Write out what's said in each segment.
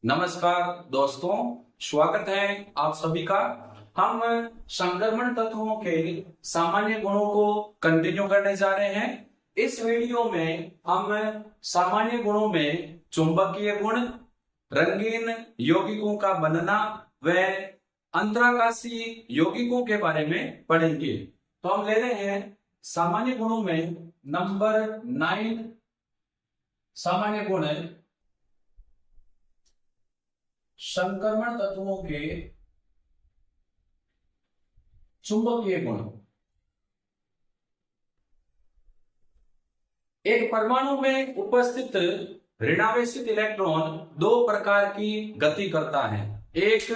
नमस्कार दोस्तों, स्वागत है आप सभी का। हम संक्रमण तत्वों के सामान्य गुणों को कंटिन्यू करने जा रहे हैं। इस वीडियो में हम सामान्य गुणों में चुंबकीय गुण, रंगीन यौगिकों का बनना व अंतराकाशीय यौगिकों के बारे में पढ़ेंगे। तो हम ले रहे हैं सामान्य गुणों में नंबर 9। सामान्य गुण संक्रमण तत्वों के चुंबकीय गुण। एक परमाणु में उपस्थित ऋणावेशित इलेक्ट्रॉन दो प्रकार की गति करता है। एक,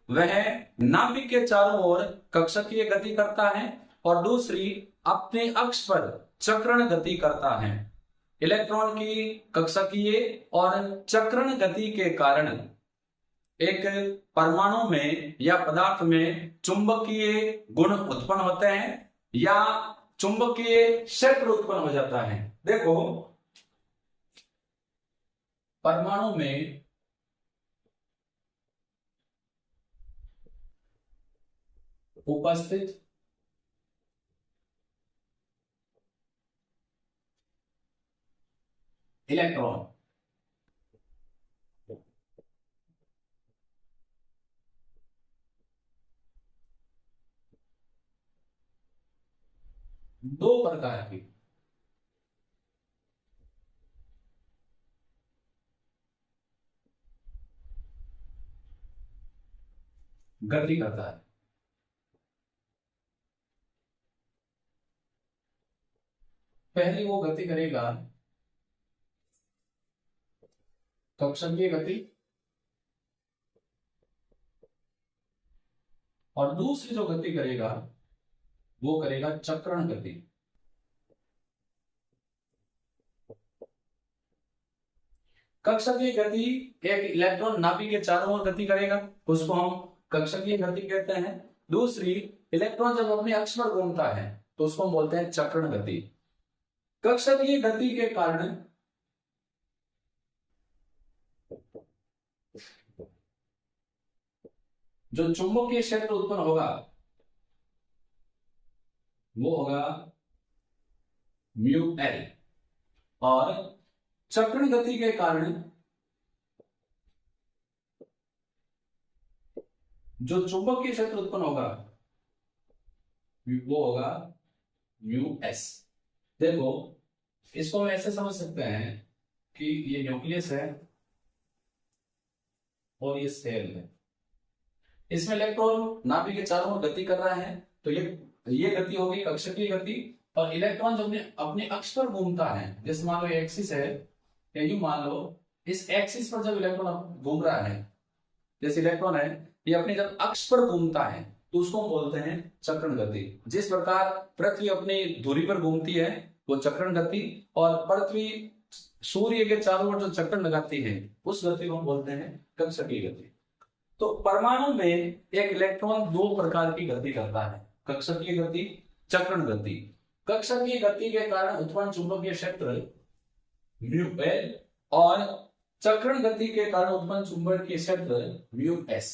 वह नाभिक के चारों ओर कक्षकीय गति करता है और दूसरी अपने अक्ष पर चक्रण गति करता है। इलेक्ट्रॉन की कक्षकीय और चक्रण गति के कारण एक परमाणु में या पदार्थ में चुंबकीय गुण उत्पन्न होते हैं या चुंबकीय क्षेत्र उत्पन्न हो जाता है। देखो, परमाणु में उपस्थित इलेक्ट्रॉन दो प्रकार की गति करता है। पहली वो गति करेगा कक्षकीय गति और दूसरी जो गति करेगा वो करेगा चक्रण गति। कक्षकीय गति एक इलेक्ट्रॉन नाभिक के चारों ओर गति करेगा, उसको हम कक्षकीय गति कहते हैं। दूसरी, इलेक्ट्रॉन जब अपने अक्ष पर घूमता है तो उसको हम बोलते हैं चक्रण गति। कक्षकीय गति के कारण जो चुंबकीय क्षेत्र उत्पन्न होगा वो होगा म्यू एल, और चक्रण गति के कारण जो चुंबकीय क्षेत्र उत्पन्न होगा वो होगा म्यू एस। देखो, इसको हम ऐसे समझ सकते हैं कि ये न्यूक्लियस है और ये सेल है। इसमें इलेक्ट्रॉन नाभिक के चारों ओर गति कर रहा है, तो ये गति होगी कक्षकीय गति। और इलेक्ट्रॉन जब अपने अक्ष पर घूमता है, जैसे मान लो एक्सिस है, या यूं मान लो इस एक्सिस पर जब इलेक्ट्रॉन घूम रहा है, जैसे इलेक्ट्रॉन है ये अपने जब अक्ष पर घूमता है तो उसको हम बोलते हैं चक्रण गति। जिस प्रकार पृथ्वी अपनी धुरी पर घूमती है वो चक्रण गति, और पृथ्वी सूर्य के चारों ओर जो चक्कर लगाती है उस गति को हम बोलते हैं कक्षकीय गति। तो परमाणु में एक इलेक्ट्रॉन दो प्रकार की गति करता है, कक्षकीय गति, चक्रण गति। कक्षकीय गति के कारण उत्पन्न चुंबकीय क्षेत्र म्यू एल और चक्रण गति के कारण उत्पन्न चुंबकीय क्षेत्र म्यू एस।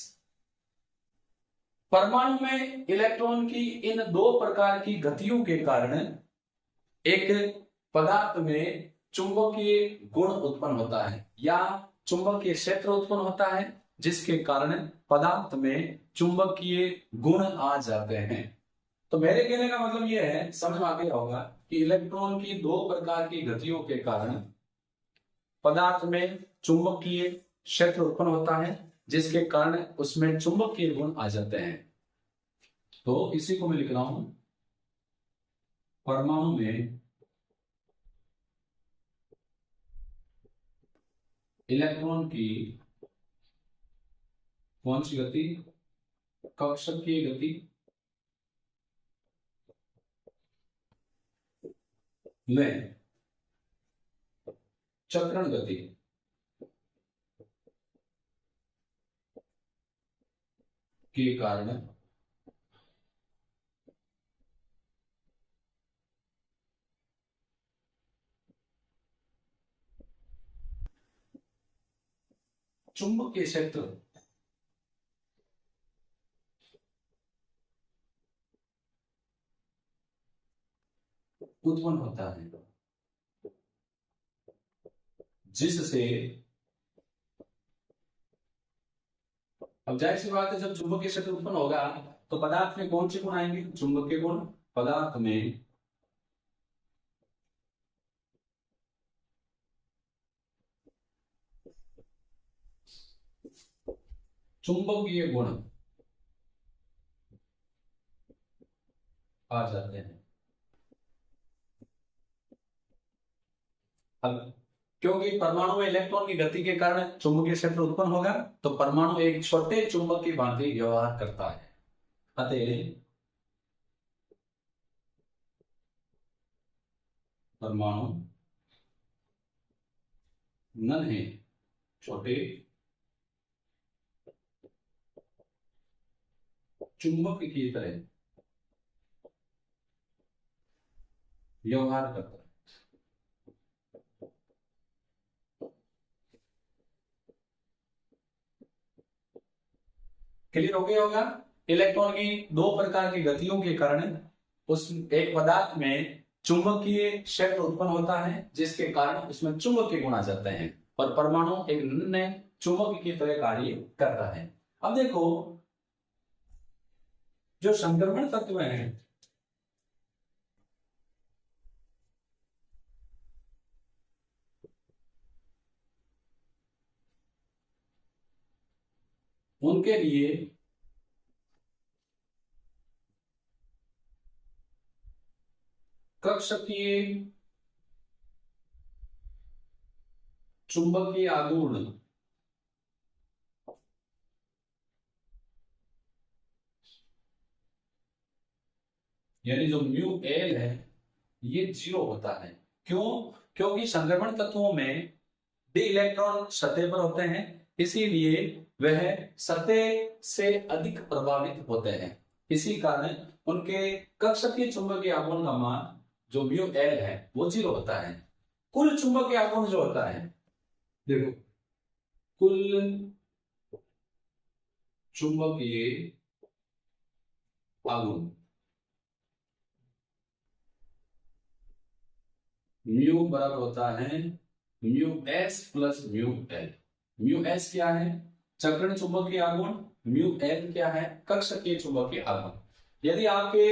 परमाणु में इलेक्ट्रॉन की इन दो प्रकार की गतियों के कारण एक पदार्थ में चुंबकीय गुण उत्पन्न होता है या चुंबकीय क्षेत्र उत्पन्न होता है, जिसके कारण पदार्थ में चुंबकीय गुण आ जाते हैं। तो मेरे कहने का मतलब यह है, समझ में आ गया होगा कि इलेक्ट्रॉन की दो प्रकार की गतियों के कारण पदार्थ में चुंबकीय क्षेत्र उत्पन्न होता है, जिसके कारण उसमें चुंबकीय गुण आ जाते हैं। तो इसी को मैं लिख रहा हूं, परमाणु में इलेक्ट्रॉन की कौन सी गति? कक्षकीय गति में चक्रण गति के कारण चुंबकीय क्षेत्र उत्पन्न होता है, जिससे, अब जाहिर सी बात है जब चुंबकीय क्षेत्र उत्पन्न होगा तो पदार्थ में कौन से गुण आएंगे? चुंबकीय गुण। पदार्थ में चुंबकीय गुण आ जाते हैं। अब क्योंकि परमाणु में इलेक्ट्रॉन की गति के कारण चुंबकीय क्षेत्र उत्पन्न होगा, तो परमाणु एक छोटे चुंबक की भांति व्यवहार करता है। अतः परमाणु नन्हे छोटे चुंबक की तरह व्यवहार करता है। क्लियर हो गया होगा? इलेक्ट्रॉन की दो प्रकार की गतियों के कारण उस एक पदार्थ में चुंबकीय क्षेत्र उत्पन्न होता है, जिसके कारण उसमें चुंबकीय गुण आ जाते हैं, और परमाणु एक नन्हे चुंबक की तरह कार्य करता है। अब देखो, जो संक्रमण तत्व हैं उनके लिए कक्षकीय चुंबकीय आघूर्ण यानी जो म्यू एल है ये 0 होता है। क्यों? क्योंकि संक्रमण तत्वों में डी इलेक्ट्रॉन सतह पर होते हैं, इसीलिए वह सतह से अधिक प्रभावित होते हैं। इसी कारण उनके कक्षकीय चुंबकीय आघूर्ण का मान जो म्यू एल है वो 0 होता है। कुल चुंबकीय आघूर्ण जो होता है, देखो, कुल चुंबकीय आघूर्ण म्यू बराबर होता है mu S plus mu L. Mu S क्या है? चक्रण चुंबकीय आघूर्ण। म्यू एल क्या है? कक्षकीय चुंबकीय आघूर्ण। यदि आपके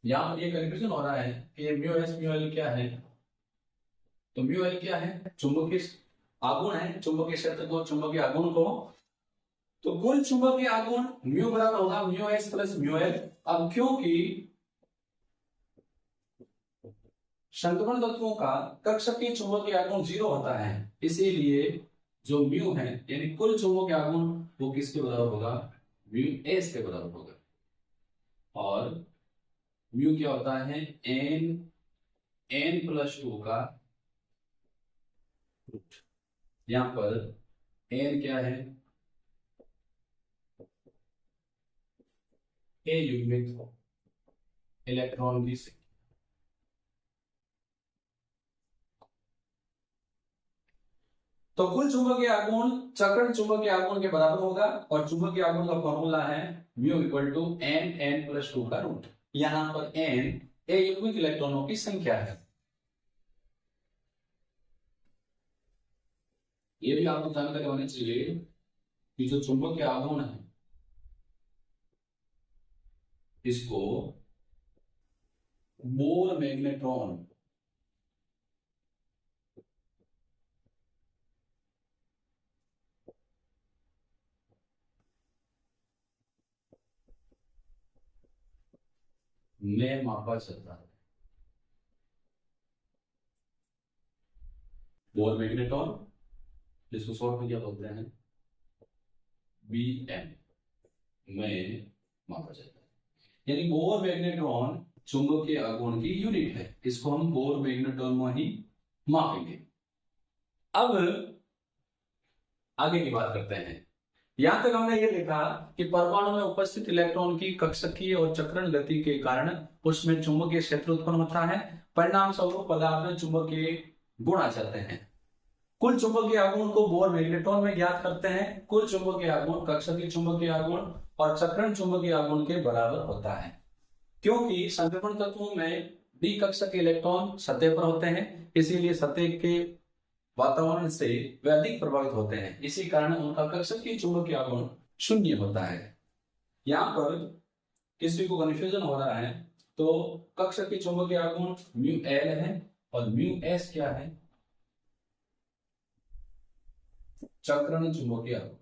यहां पर ये कंफ्यूजन हो रहा है कि म्यू एस म्यू एल क्या है, तो म्यू एल क्या है? चुंबकीय आघूर्ण है, चुंबकीय क्षेत्र को, चुंबकीय आघूर्ण को। तो कुल चुंबकीय आघूर्ण म्यू बराबर होगा mu S plus mu L. अब क्योंकि संक्रमण तत्वों का कक्षकीय चुंबकीय आघूर्ण 0 होता है, इसीलिए जो म्यू है यानी कुल चुंबकीय आघूर्ण वो किसके बराबर होगा? म्यू एस के बराबर होगा। और म्यू क्या होता है? एन प्लस 2 का रूट। यहां पर एन क्या है? ए युग्मित इलेक्ट्रॉन की संख्या। तो कुल चुंबकीय आघूर्ण चक्रण चुंबकीय आघूर्ण के बराबर होगा, और चुंबकीय आघूर्ण का फॉर्मूला है mu equal to N plus 2 का रूट। यहां पर एन ए युग्मित इलेक्ट्रॉनों की संख्या है। ये भी आपको जानकारी होनी चाहिए कि जो चुंबकीय आघूर्ण है इसको बोर मैग्नेट्रॉन में मापा जाता है। बोर मैग्नेट्रॉन, जिसको शॉर्ट में क्या बोलते हैं? बीएम में मापा जाता है। यानी बोर मैग्नेट्रॉन चुंबकीय आघूर्ण की यूनिट है, इसको हम बोर मैग्नेट्रॉन में ही मापेंगे। अब आगे की बात करते हैं। यहां तक हमने ये देखा कि परमाणु में उपस्थित इलेक्ट्रॉन की कक्षकीय और चक्रण गति के कारण उसमें चुंबकीय क्षेत्र उत्पन्न होता है। परिणाम स्वरूप पदार्थ में चुंबकीय गुण आ जाते हैं। कुल चुंबकीय आघूर्ण को बोर मैग्नेट्रॉन में ज्ञात करते हैं। कुल चुंबकीय आघूर्ण कक्षकीय चुंबकीय आघूर्ण और चक्रण चुंबकीय आघूर्ण के बराबर होता है, क्योंकि संक्रमण तत्वों में डी कक्षा के इलेक्ट्रॉन सतह पर होते हैं, इसीलिए सतह के वातावरण से वे अधिक प्रभावित होते हैं। इसी कारण उनका कक्षकीय चुंबकीय आघूर्ण शून्य होता है। यहाँ पर किसी को कंफ्यूजन हो रहा है, तो कक्षकीय चुंबकीय आघूर्ण म्यू एल है और म्यू एस क्या है? चक्रण चुंबकीय आघूर्ण।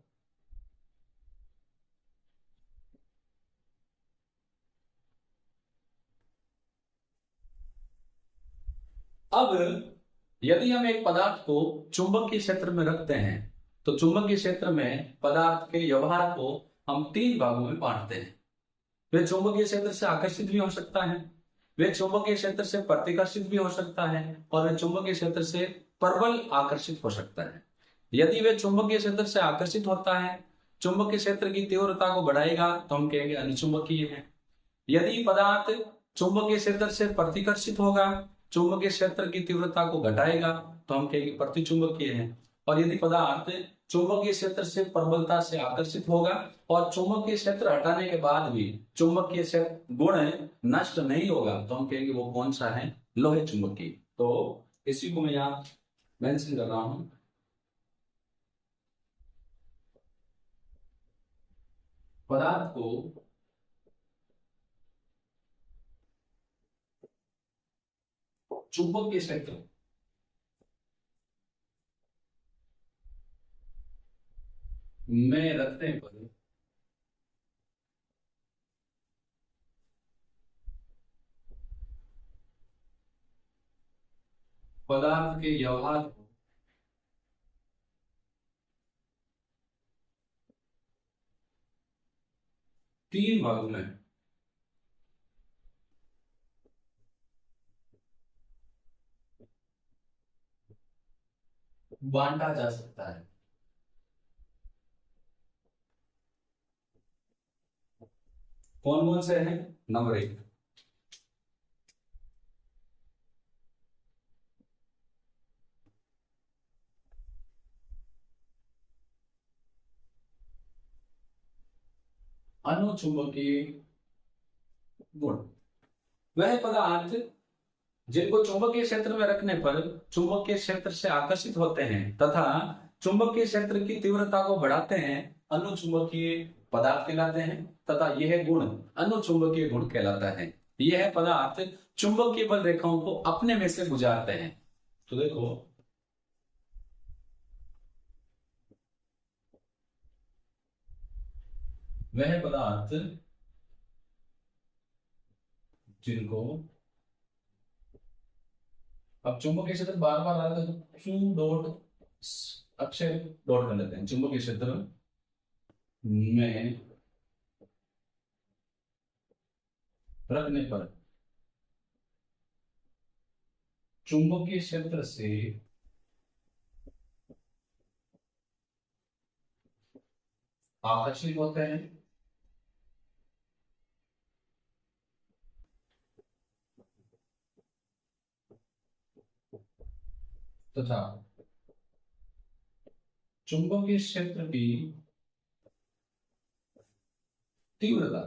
अब यदि हम एक पदार्थ को चुंबकीय क्षेत्र में रखते हैं, तो चुंबकीय क्षेत्र में पदार्थ के व्यवहार को हम 3 भागों में बांटते हैं। वे चुंबकीय क्षेत्र से आकर्षित भी हो सकता है, वे चुंबकीय क्षेत्र से प्रतिकर्षित भी हो सकता है, और वे चुंबकीय क्षेत्र से प्रबल आकर्षित हो सकता है। यदि वे चुंबकीय क्षेत्र से आकर्षित होता है, चुंबकीय क्षेत्र की तीव्रता को बढ़ाएगा, तो हम कहेंगे अनुचुंबकीय है। यदि पदार्थ चुंबकीय क्षेत्र से प्रतिकर्षित होगा, चुंबकीय क्षेत्र की तीव्रता को घटाएगा, तो हम कहेंगे प्रतिचुंबकीय है। और यदि पदार्थ चुंबकीय क्षेत्र से प्रबलता से आकर्षित होगा और चुंबकीय क्षेत्र हटाने के बाद भी चुंबकीय क्षेत्र गुण नष्ट नहीं होगा, तो हम कहेंगे वो कौन सा है? लोहे चुंबकीय। तो इसी को मैं यहाँ मेंशन कर रहा हूं। पदार्थ को चुंबकीय क्षेत्र में रखने पर पदार्थ के व्यवहार को तीन भागों में बांटा जा सकता है। कौन कौन से हैं? नंबर 1, अनुचुंबकीय गुण। वह पदार्थ जिनको चुंबकीय क्षेत्र में रखने पर चुंबकीय क्षेत्र से आकर्षित होते हैं तथा चुंबकीय क्षेत्र की तीव्रता को बढ़ाते हैं, अनुचुंबकीय पदार्थ कहलाते हैं, तथा यह गुण अनुचुंबकीय गुण कहलाता है। यह पदार्थ चुंबकीय बल रेखाओं को अपने में से गुजारते हैं। तो देखो, वह पदार्थ जिनको, अब चुंबकीय क्षेत्र बार बार आ रहा है, तो चू डॉट अक्षर डॉट कर लेते हैं। चुंबकीय क्षेत्र में रखने पर चुंबकीय क्षेत्र से आकर्षित होते हैं तथा चुंबकीय क्षेत्र की तीव्रता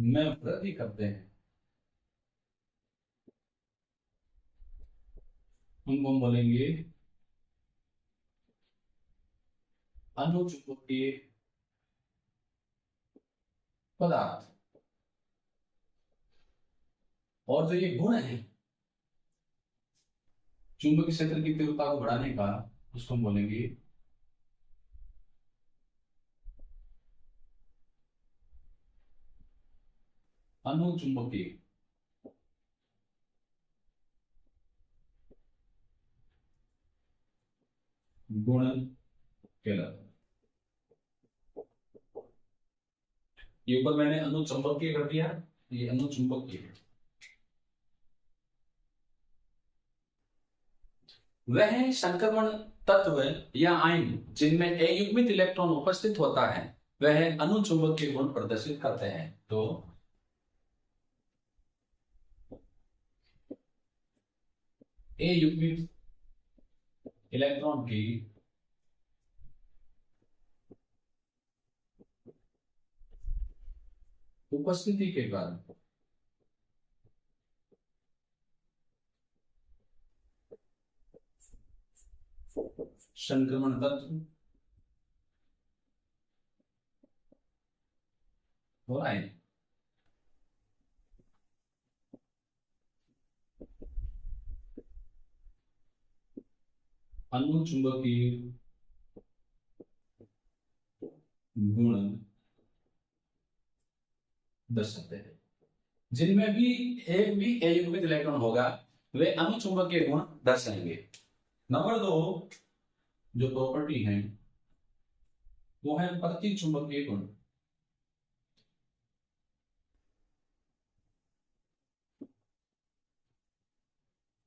में वृद्धि करते हैं। उनको हम बोलेंगे अनुचुंबकीय पदार्थ। और जो ये गुण है चुंबकीय क्षेत्र की तीव्रता को बढ़ाने का, उसको हम बोलेंगे अनुचुंबकीय गुण कहलाता है। ये ऊपर मैंने अनुचुंबकीय कर दिया, ये अनुचुंबकीय है। वह संक्रमण तत्व या आयन जिनमें अयुग्मित इलेक्ट्रॉन उपस्थित होता है, वह अनुचुंबकीय गुण प्रदर्शित करते हैं। तो ए युग्मित इलेक्ट्रॉन की उपस्थिति के कारण संक्रमण तत्व हो रहा है। अनुचुंबकीय गुण दर्शाते हैं। जिनमें भी एक भी अयुग्मित इलेक्ट्रॉन होगा वे अनुचुंबकीय गुण दर्शाएंगे। नंबर 2 जो प्रॉपर्टी है वो है प्रतिचुंबकीय गुण।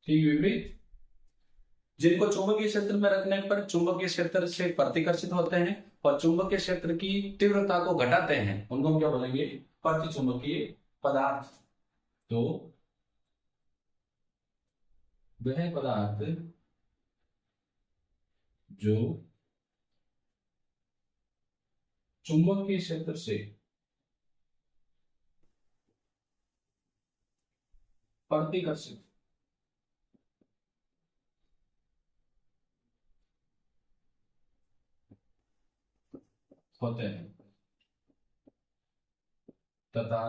ठीक विपरीत, जिनको चुंबकीय क्षेत्र में रखने पर चुंबकीय क्षेत्र से प्रतिकर्षित होते हैं और चुंबकीय क्षेत्र की तीव्रता को घटाते हैं उनको हम क्या बोलेंगे, प्रतिचुंबकीय पदार्थ। तो वह पदार्थ जो चुंबकीय क्षेत्र से प्रतिकर्षित होते हैं तथा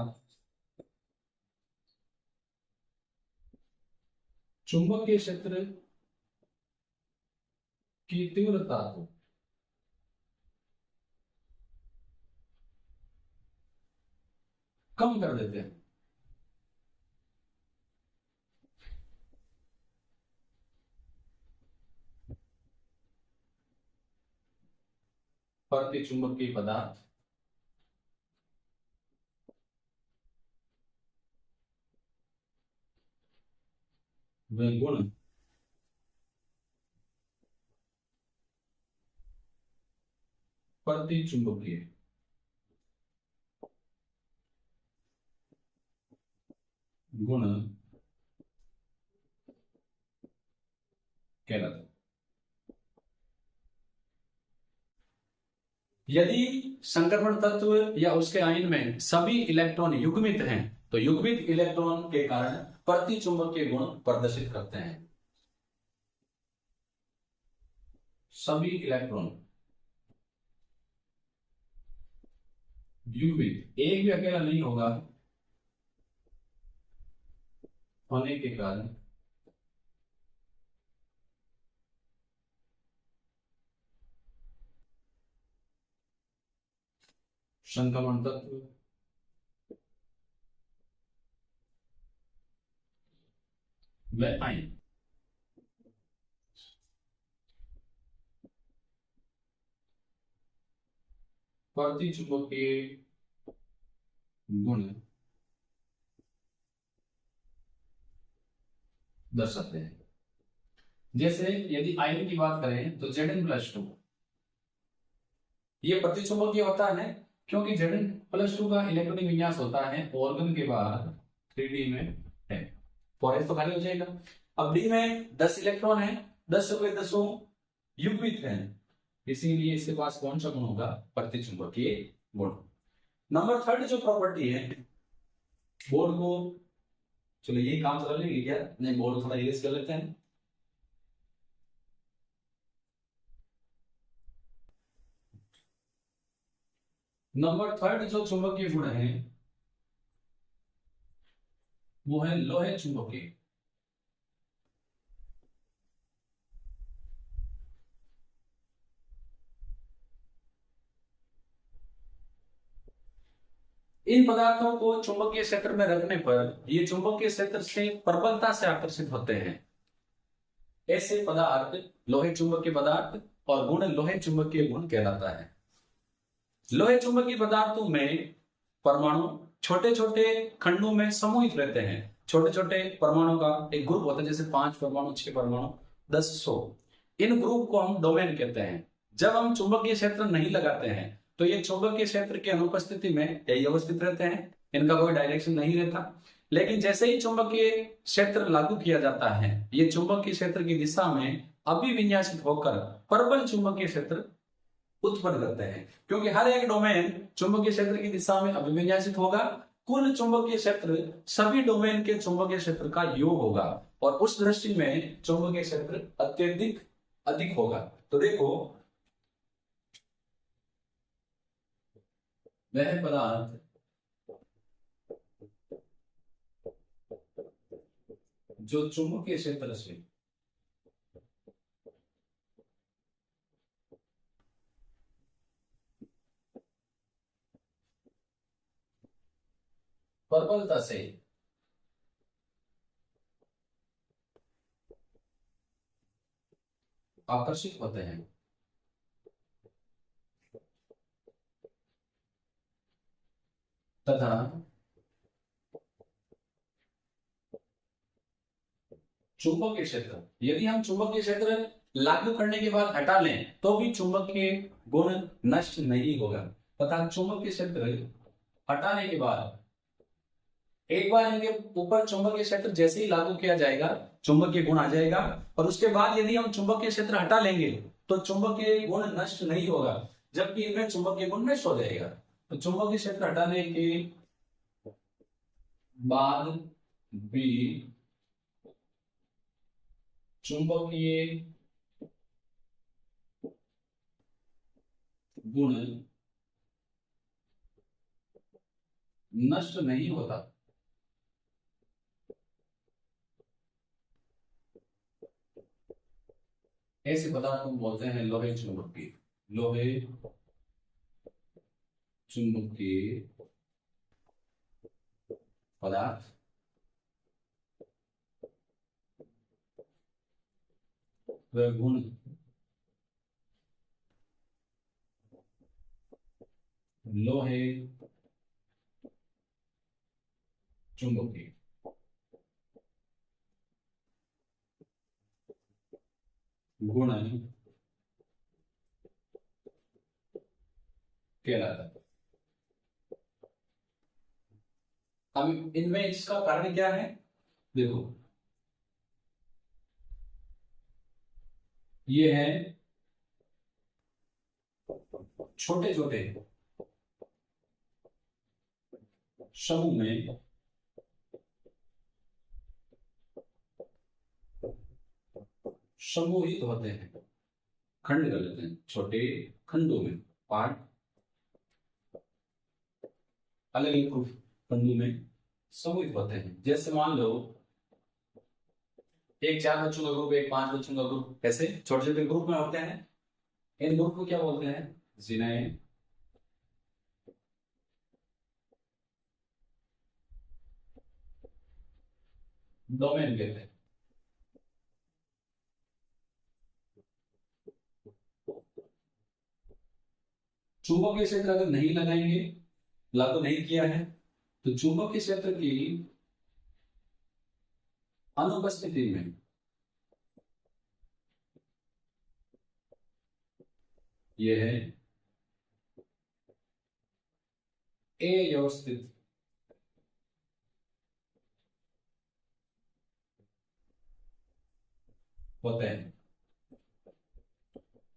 चुंबकीय क्षेत्र की तीव्रता को कम कर देते हैं। प्रतिचुंबकीय पदार्थ वे गुण प्रतिचुंबकीय गुण कहलाते हैं। यदि संक्रमण तत्व या उसके आयन में सभी इलेक्ट्रॉन युग्मित हैं तो युग्मित इलेक्ट्रॉन के कारण प्रतिचुंबकीय गुण प्रदर्शित करते हैं। सभी इलेक्ट्रॉन युग्मित, एक भी अकेला नहीं होगा होने के कारण संक्रमण तत्व व आयन प्रतिचुंबकीय गुण दर्शाते हैं। जैसे यदि आयन की बात करें तो Zn+2 ये प्रतिचुंबकीय होता है क्योंकि Zn+2 का इलेक्ट्रॉनिक विन्यास होता है ऑर्गन के बाहर 3D में है। 4s तो खाली हो जाएगा। अब डी में 10 इलेक्ट्रॉन है, 10 के 10 युग्मित है, इसीलिए इसके पास कौन सा गुण होगा, प्रतिचुंबकीय गुण। नंबर 3 जो प्रॉपर्टी है बोर्ड को, चलो ये काम चला लेंगे क्या, नहीं बोर्ड थोड़ा इरेज कर लेते हैं। नंबर 3 जो चुंबकीय गुण है वो है लोहे चुंबकीय। इन पदार्थों को चुंबकीय क्षेत्र में रखने पर ये चुंबकीय क्षेत्र से प्रबलता से आकर्षित होते हैं। ऐसे पदार्थ लोहे चुंबकीय पदार्थ और गुण लोहे चुंबकीय गुण कहलाता है। लोहे चुंबकीय पदार्थों में परमाणु छोटे छोटे खंडों में समूहित रहते हैं। छोटे छोटे परमाणु का एक ग्रुप होता है, जैसे 5 परमाणु, 6 परमाणु, 10, 100। इन ग्रुप को हम डोमेन कहते हैं। जब हम चुंबकीय क्षेत्र नहीं लगाते हैं तो ये चुंबकीय क्षेत्र की अनुपस्थिति में यही अवस्थित रहते हैं, इनका कोई डायरेक्शन नहीं रहता। लेकिन जैसे ही चुंबकीय क्षेत्र लागू किया जाता है, ये चुंबकीय क्षेत्र की दिशा में अभिविन्यासित होकर प्रबल चुंबकीय क्षेत्र उत्पन्न करते हैं, क्योंकि हर एक डोमेन चुंबकीय क्षेत्र की दिशा में अभिविन्यासित होगा। कुल चुंबकीय क्षेत्र सभी डोमेन के चुंबकीय क्षेत्र का योग होगा, और उस दृष्टि में चुंबकीय क्षेत्र अत्यधिक अधिक होगा। तो देखो, वह पदार्थ जो चुंबकीय क्षेत्र से प्रबलता से आकर्षित होते हैं, तथा चुंबकीय क्षेत्र, यदि हम चुंबकीय क्षेत्र लागू करने के बाद हटा लें तो भी चुंबकीय गुण नष्ट नहीं होगा, तथा चुंबकीय क्षेत्र हटाने के बाद एक बार इनके ऊपर चुंबकीय क्षेत्र जैसे ही लागू किया जाएगा, चुंबकीय गुण आ जाएगा, और उसके बाद यदि हम चुंबकीय क्षेत्र हटा लेंगे तो चुंबकीय गुण नष्ट नहीं होगा, जबकि इनमें चुंबकीय गुण नष्ट हो जाएगा। तो चुंबकीय क्षेत्र हटाने के बाद भी चुंबकीय गुण नष्ट नहीं होता। ऐसे पदार्थ को बोलते हैं लोहे चुंबकीय, लोहे चुंबकीय पदार्थ। वह गुण लोहे चुंबकीय गुण कहलाता है। अब इनमें इसका कारण क्या है, देखो, ये है छोटे छोटे समूह में समूहित होते हैं, खंड कर लेते हैं, छोटे खंडों में, पार्ट, अलग अलग खंडों में समूहित होते हैं। जैसे मान लो एक 4 बच्चों का ग्रुप, एक 5 बच्चों का ग्रुप, ऐसे छोटे छोटे ग्रुप में होते हैं। इन ग्रुप को क्या बोलते हैं, जिन्हें डोमेन कहते हैं। चुंबकीय क्षेत्र अगर नहीं लगाएंगे, लागू नहीं किया है, तो चुंबकीय क्षेत्र की अनुपस्थिति में यह है अव्यवस्थित होते हैं।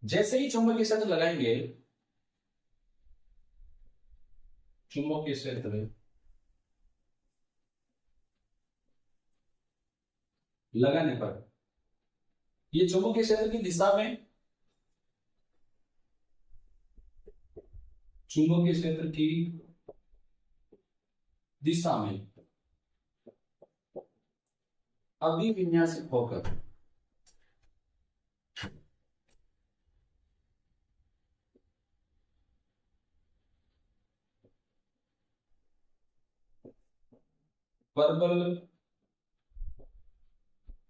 जैसे ही चुंबकीय क्षेत्र लगाएंगे, चुंबकीय क्षेत्र लगाने पर ये चुंबकीय क्षेत्र की दिशा में, चुंबकीय क्षेत्र की दिशा में अभिविन्यासित होकर प्रबल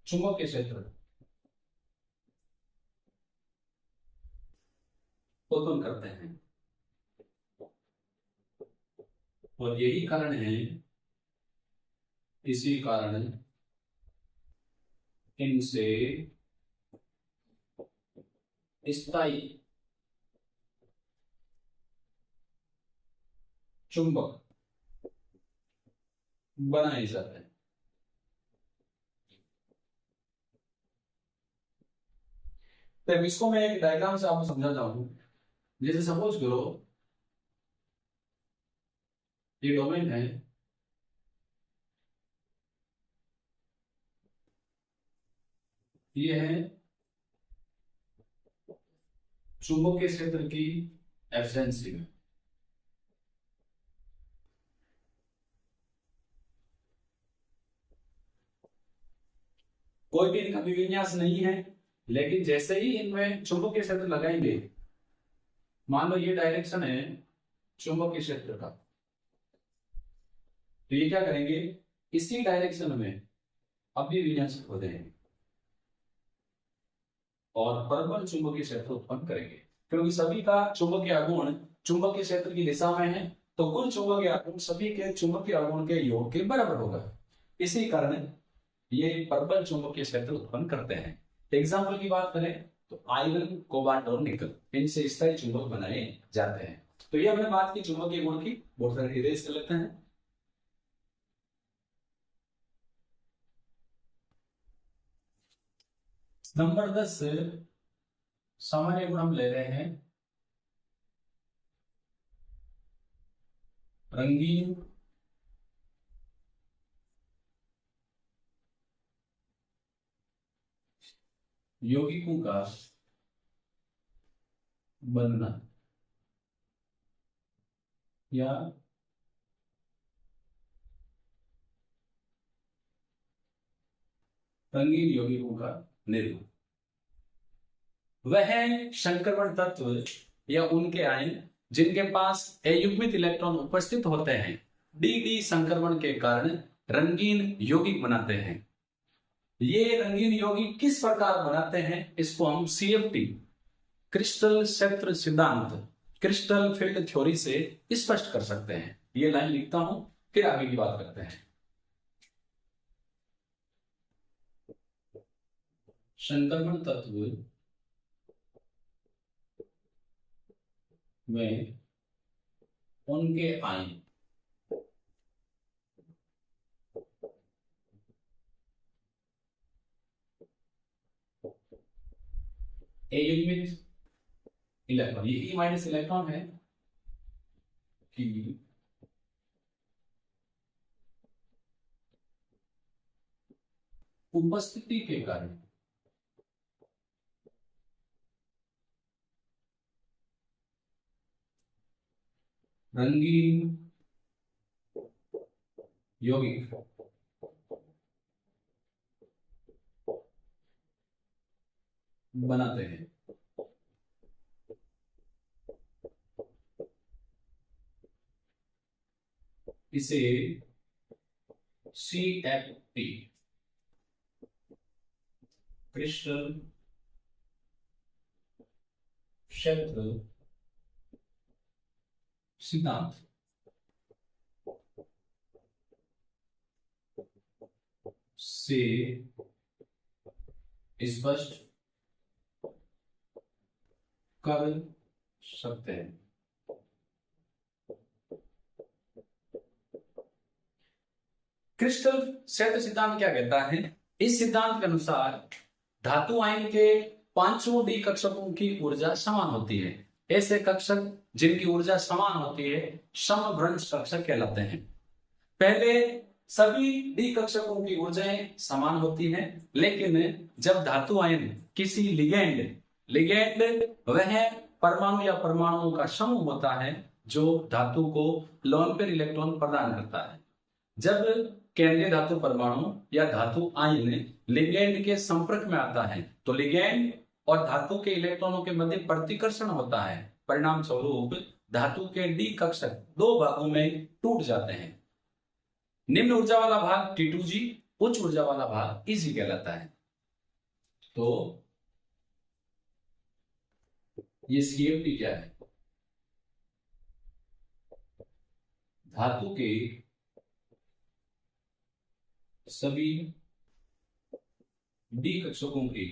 चुंबकीय क्षेत्र उत्पन्न करते हैं, और यही कारण है, इसी कारण इनसे स्थायी चुंबक बनाए जाते हैं। तो इसको मैं एक डायग्राम से आपको समझाता हूं। जैसे सपोज करो ये डोमेन है, ये है चुंबकीय क्षेत्र की एफिशिएंसी में। कोई भी इनका विन्यास नहीं है, लेकिन जैसे ही इनमें चुंबकीय क्षेत्र लगाएंगे, मान लो ये डायरेक्शन है चुंबकीय क्षेत्र का, तो ये क्या करेंगे, इसी डायरेक्शन में अभी विन्यासित हो जाएंगे और प्रबल चुंबकीय क्षेत्र उत्पन्न करेंगे। क्योंकि सभी का चुंबकीय आघूर्ण चुंबकीय क्षेत्र की दिशा में है, तो कुल चुंबकीय आघूर्ण सभी के चुंबकीय आघूर्ण के योग के बराबर होगा। इसी कारण ये प्रबल चुंबकीय क्षेत्र उत्पन्न करते हैं। एग्जाम्पल की बात करें तो आयरन, कोबाल्ट और निकल, इनसे स्थायी चुंबक बनाए जाते हैं। तो ये हमने बात की चुंबकीय गुण की, बहुत सारे इरेज कर लेते हैं। नंबर 10 सामान्य गुण हम ले रहे हैं रंगीन यौगिकों का बनना या रंगीन यौगिकों का निर्माण। वह संक्रमण तत्व या उनके आयन जिनके पास अयुग्मित इलेक्ट्रॉन उपस्थित होते हैं, डी डी संक्रमण के कारण रंगीन यौगिक बनाते हैं। ये रंगीन यौगिक किस प्रकार बनाते हैं, इसको हम सीएफटी, क्रिस्टल क्षेत्र सिद्धांत, क्रिस्टल फील्ड थ्योरी से स्पष्ट कर सकते हैं। ये लाइन लिखता हूं, फिर आगे की बात करते हैं। संक्रमण तत्व में उनके आयन अयुग्मित इलेक्ट्रॉन, ये ई माइनस इलेक्ट्रॉन है कि उपस्थिति के कारण रंगीन यौगिक बनाते हैं। इसे CFP, क्रिस्टल क्षेत्र सिद्धांत से स्पष्ट कर सकते हैं। क्रिस्टल क्षेत्र सिद्धांत क्या कहता है? इस सिद्धांत के अनुसार धातु आयन के पांचों डी कक्षकों की ऊर्जा समान होती है। ऐसे कक्षक जिनकी ऊर्जा समान होती है समभ्रंश कक्षक कहलाते हैं। पहले सभी डी कक्षकों की ऊर्जाएं समान होती हैं, लेकिन जब धातु आयन किसी लिगेंड लिगेंड वह परमाणु या परमाणुओं का समूह होता है जो धातु को लोन पेयर इलेक्ट्रॉन प्रदान करता है। जब केंद्रीय धातु परमाणु या धातु आयन लिगेंड के संपर्क में आता है तो लिगेंड और धातु के इलेक्ट्रॉनों के मध्य प्रतिकर्षण होता है। परिणाम स्वरूप धातु के डी कक्षक दो भागों में टूट जाते हैं। निम्न ऊर्जा वाला भाग T2G, उच्च ऊर्जा वाला भाग Eg कहलाता है। तो ये CFT क्या है? धातु के सभी डी कक्षकों की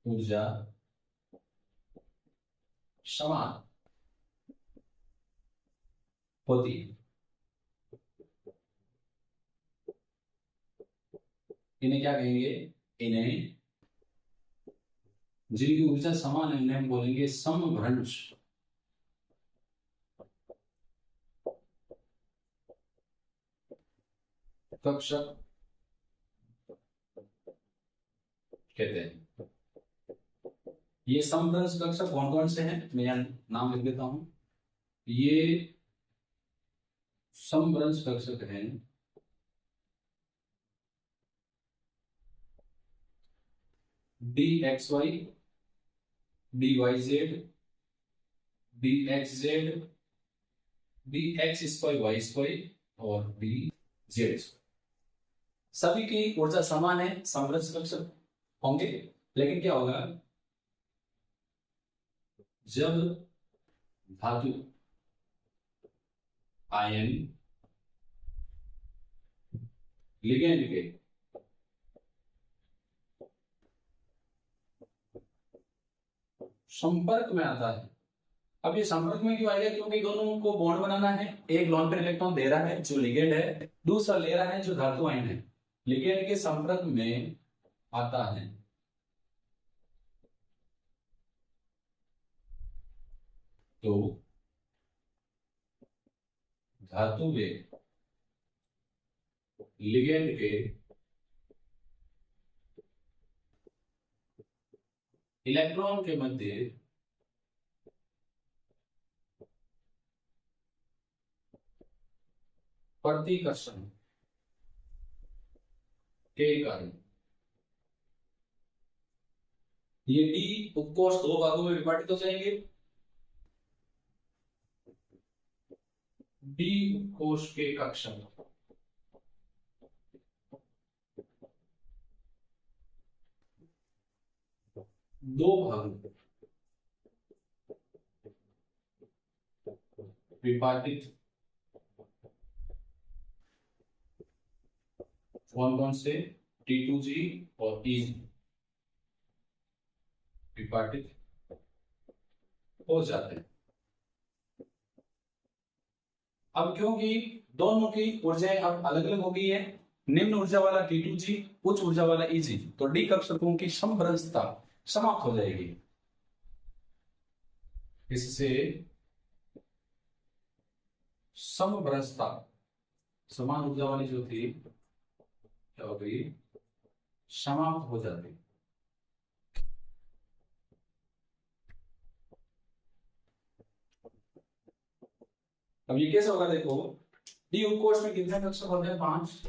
ऊर्जा समान होती है। इन्हें क्या कहेंगे? इन्हें, जिनकी ऊर्जा समान है उन्हें हम बोलेंगे समभ्रंश कक्षक कहते हैं। ये समभ्रंश कक्षक कौन कौन से हैं, मैं यहाँ नाम लिख देता हूं। ये समभ्रंश कक्षक हैं D X Y, D Y Z, D X Z, D X square Y square और डी जेड स्क्वायर। सभी की ऊर्जा समान है, समभ्रंश कक्षक होंगे। लेकिन क्या होगा, जब धातु आयन लिगेंड के संपर्क में आता है। अब ये संपर्क में क्यों आएगा, क्योंकि दोनों को बॉन्ड बनाना है। एक लोन पेयर इलेक्ट्रॉन दे रहा है जो लिगेंड है, दूसरा ले रहा है जो धातु आयन है। लिगेंड के संपर्क में आता है तो धातु वे लिगेंड के इलेक्ट्रॉन के मध्य प्रतिकर्षण के कारण ये डी उपकोष दो भागों में विभाजित हो जाएंगे। डी उपकोष के कक्षक दो भागों विभाजित, कौन कौन से? T2G और EG विभाजित हो जाते हैं। अब क्योंकि दोनों की ऊर्जाएं अब अलग अलग हो गई है, निम्न ऊर्जा वाला T2G, उच्च ऊर्जा वाला EG, तो डी कक्षकों की समभ्रंशता समाप्त हो जाएगी। इससे समभ्रंशता समान ऊर्जा वाली जो थी क्या हो गई, समाप्त हो जाती। अब ये कैसे होगा, देखो डी उपकोष में कितने कक्षक होते हैं? 5।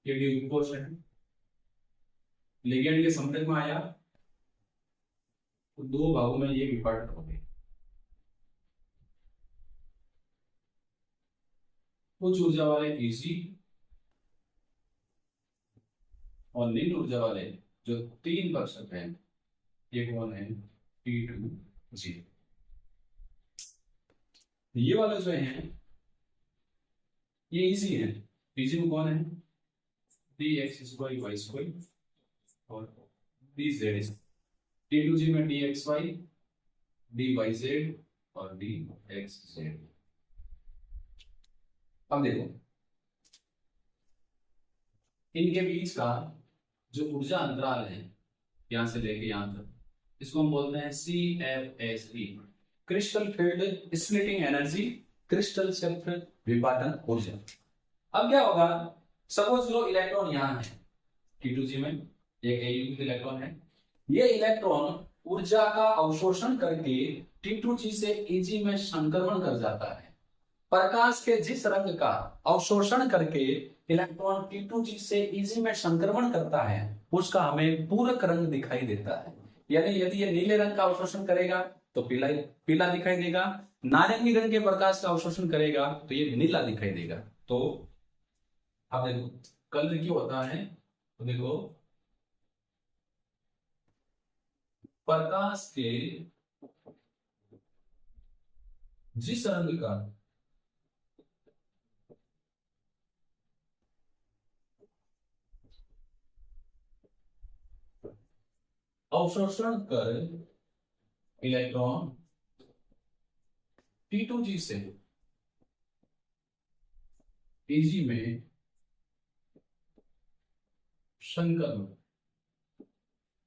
ये डी उपकोष है, लिगेंड के संपर्क में आया तो दो भागों में ये विभाजित हो गए। उच्च ऊर्जा वाले EG और निम्न ऊर्जा वाले जो 3 कक्षक हैं, ये कौन है? T2G। ये वाले जो हैं ये इजी है। EG में कौन है? dx स्क्वायर वाई स्क्वायर और dz। T2G में dxy, dyz और dxz। अब देखो इनके बीच का जो ऊर्जा अंतराल है यहां से लेके यहां तक, इसको हम बोलते हैं CFSE, crystal field splitting energy, crystal क्षेत्र विभाजन ऊर्जा। अब क्या होगा, सपोज लो इलेक्ट्रॉन यहां है T2G में, एक AU इलेक्ट्रॉन है। ये इलेक्ट्रॉन ऊर्जा का अवशोषण करके T2G से EG में संक्रमण कर जाता है। प्रकाश के जिस रंग का अवशोषण करके इलेक्ट्रॉन T2G से EG में संक्रमण करता है उसका हमें पूरक रंग दिखाई देता है। यानी यदि ये नीले रंग का अवशोषण करेगा तो पीला पीला दिखाई देगा, नारंगी रंग के प्रकाश का अवशोषण करेगा तो ये नीला दिखाई देगा। तो अब देखो कलर क्यों होता है, तो देखो प्रकाश के जिस रंग का अवशोषण कर इलेक्ट्रॉन T2G से Eg में संक्रमण।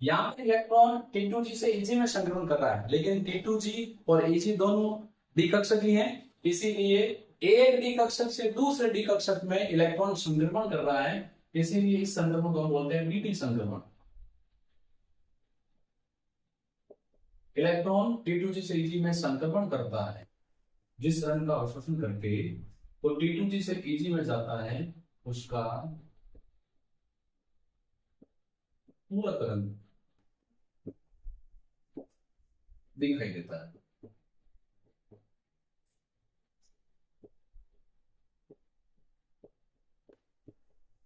यहां पर इलेक्ट्रॉन T2G से Eg में संक्रमण कर रहा है, लेकिन T2G और Eg दोनों द्विकक्षकी हैं, इसीलिए एक द्विकक्षक से दूसरे द्विकक्षक में इलेक्ट्रॉन संक्रमण कर रहा है, इसीलिए इस संक्रमण को हम बोलते हैं dt संक्रमण। इलेक्ट्रॉन T2G से Eg में संक्रमण करता है, जिस रंग का अवशोषण करके वो T2G से Eg में जाता है उसका पूरक रंग दिखाई देता है।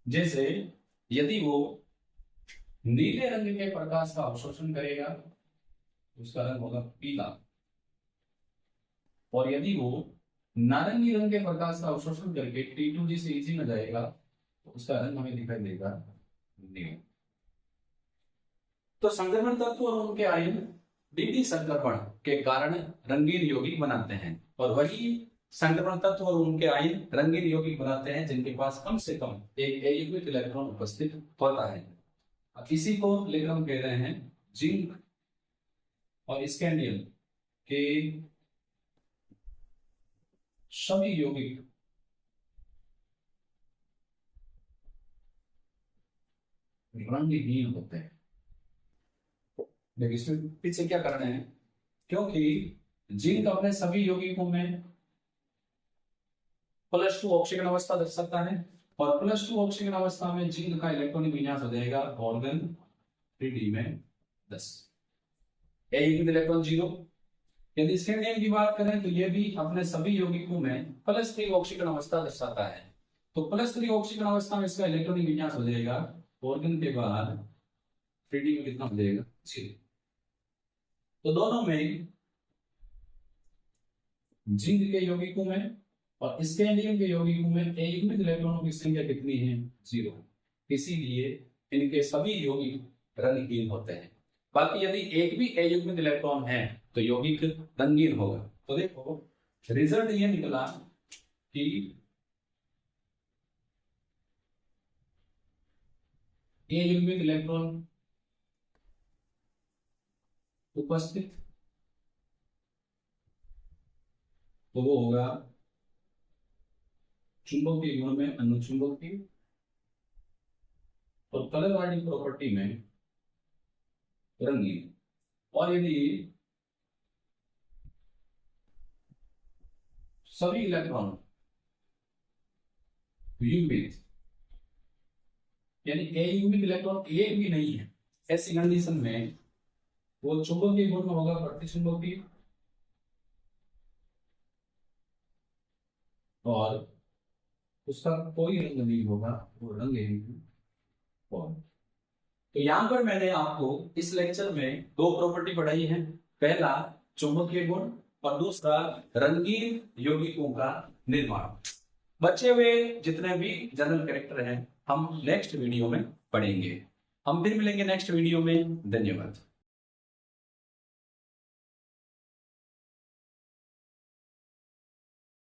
जैसे यदि वो नीले रंग के प्रकाश का अवशोषण करेगा उसका रंग होगा पीला, और यदि वो नारंगी रंग के प्रकाश का अवशोषण करके T2G से Eg में जाएगा तो उसका रंग हमें दिखाई देगा नीला। तो संक्रमण तत्व और उनके आयन dt संक्रमण के कारण रंगीन यौगिक बनाते हैं, और वही संक्रमण तत्व और उनके आयन रंगीन यौगिक बनाते हैं जिनके पास कम से कम एक अयुग्मित इलेक्ट्रॉन उपस्थित होता है। इसी को लेकर हम कह रहे हैं जिंक और स्कैंडियम के सभी यौगिक रंगहीन होते हैं। देखिए इसमें पीछे क्या कारण है, क्योंकि जिंक अपने सभी यौगिकों में +2 ऑक्सीजन अवस्था दर्शाता है, और +2 ऑक्सीजन अवस्था में जिंक का इलेक्ट्रॉनिक विन्यास हो जाएगा ऑर्गन 3d में 10, अयुग्मित इलेक्ट्रॉन 0। यदि स्कैंडियम की बात करें तो यह भी अपने सभी यौगिकों में +3 ऑक्सीजन अवस्था दर्शाता है, तो +3 ऑक्सीजन अवस्था में इसका इलेक्ट्रॉनिक विन्यास हो जाएगा ऑर्गन के बाद 3d में कितना हो जाएगा 0। तो दोनों में जिंक के यौगिकों में और स्कैंडियम के यौगिकों में अयुग्मित इलेक्ट्रॉनों की संख्या कितनी है 0, इसीलिए इनके सभी यौगिक रंगहीन होते हैं। बाकी यदि एक भी अयुग्मित इलेक्ट्रॉन है तो यौगिक रंगीन होगा। तो देखो रिजल्ट ये निकला कि अयुग्मित इलेक्ट्रॉन उपस्थित, तो वो होगा चुंबकीय गुण में अनुचुंबकीय और कलर वाली प्रॉपर्टी में रंगीन। और यदि सभी इलेक्ट्रॉन युग्मित यानी अयुग्मित इलेक्ट्रॉन एक भी नहीं है, ऐसी कंडीशन में वो चुंबकीय गुण में होगा प्रतिचुंबकीय और उसका कोई रंग नहीं होगा, वो रंगहीन होगा। तो यहां पर मैंने आपको इस लेक्चर में 2 प्रॉपर्टी पढ़ाई है, पहला चुंबकीय गुण और दूसरा रंगीन यौगिकों का निर्माण। बचे हुए जितने भी जनरल कैरेक्टर हैं हम नेक्स्ट वीडियो में पढ़ेंगे। हम फिर मिलेंगे नेक्स्ट वीडियो में। धन्यवाद।